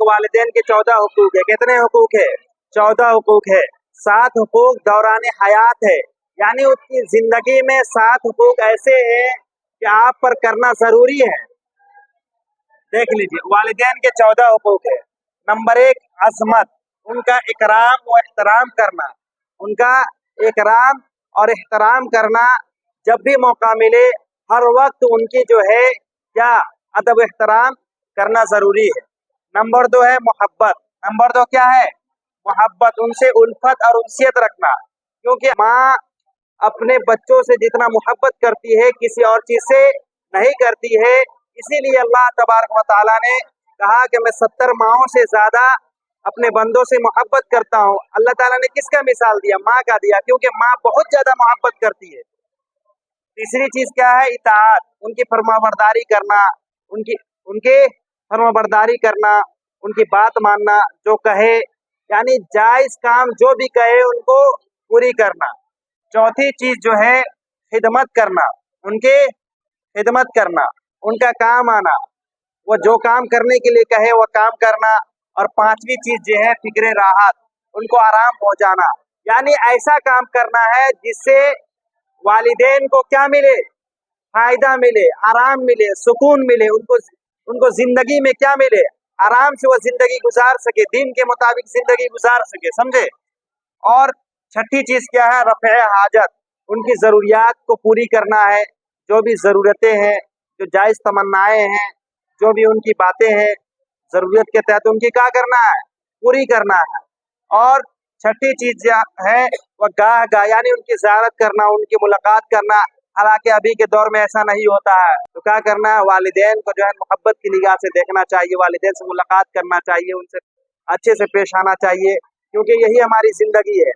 तक वालिदैन के 14 हुकूक है। कितने हुकूक है? 14 हुकूक है। 7 हुकूक दौरान हयात है, यानी उसकी जिंदगी में 7 हुकूक ऐसे हैं कि आप पर करना जरूरी है। देख लीजिए, वालिदैन के 14 हुकूक है। नंबर 1 अजमत, उनका इकराम व एहतराम करना, उनका इकराम और एहतराम करना जब भी मौका मिले, हर वक्त उनकी जो है क्या अदब एहतराम करना जरूरी है। नंबर 2 है मोहब्बत। नंबर 2 क्या है? मोहब्बत, उनसे उल्फत और उनसियत रखना, क्योंकि माँ अपने बच्चों से जितना मोहब्बत करती है किसी और चीज से नहीं करती है। इसीलिए अल्लाह तबारक व तआला ने कहा कि मैं 70 माओं से ज्यादा अपने बंदों से मोहब्बत करता हूँ। अल्लाह ताला ने किसका मिसाल दिया? माँ का दिया, क्योंकि माँ बहुत ज्यादा मोहब्बत करती है। तीसरी चीज क्या है? इताअत, उनकी फरमाबरदारी करना, उनके फरमाबरदारी करना, उनकी बात मानना, जो कहे यानी जायज काम जो भी कहे उनको पूरी करना। चौथी चीज जो है खिदमत करना, उनके खिदमत करना, उनका काम आना, वो जो काम करने के लिए कहे वो काम करना। और पांचवी चीज जो है फिक्र राहत, उनको आराम पहुंचाना, यानी ऐसा काम करना है जिससे वालिदैन को क्या मिले? फायदा मिले, आराम मिले, सुकून मिले, उनको जिंदगी में क्या मिले? आराम से वो जिंदगी गुजार सके, दीन के मुताबिक जिंदगी गुजार सके, समझे। और छठी चीज क्या है? रफ़े हाजत, उनकी जरूरियात को पूरी करना है। जो भी जरूरतें हैं, जो जायज तमन्नाएं हैं, जो भी उनकी बातें हैं, जरूरत के तहत उनकी क्या करना है? पूरी करना है। और छठी चीज है वह गाह यानी उनकी ज़ियारत करना, उनकी मुलाकात करना। हालांकि अभी के दौर में ऐसा नहीं होता है, तो क्या करना है? वालिदैन को जो है मोहब्बत की निगाह से देखना चाहिए, वालिदैन से मुलाकात करना चाहिए, उनसे अच्छे से पेश आना चाहिए, क्योंकि यही हमारी जिंदगी है।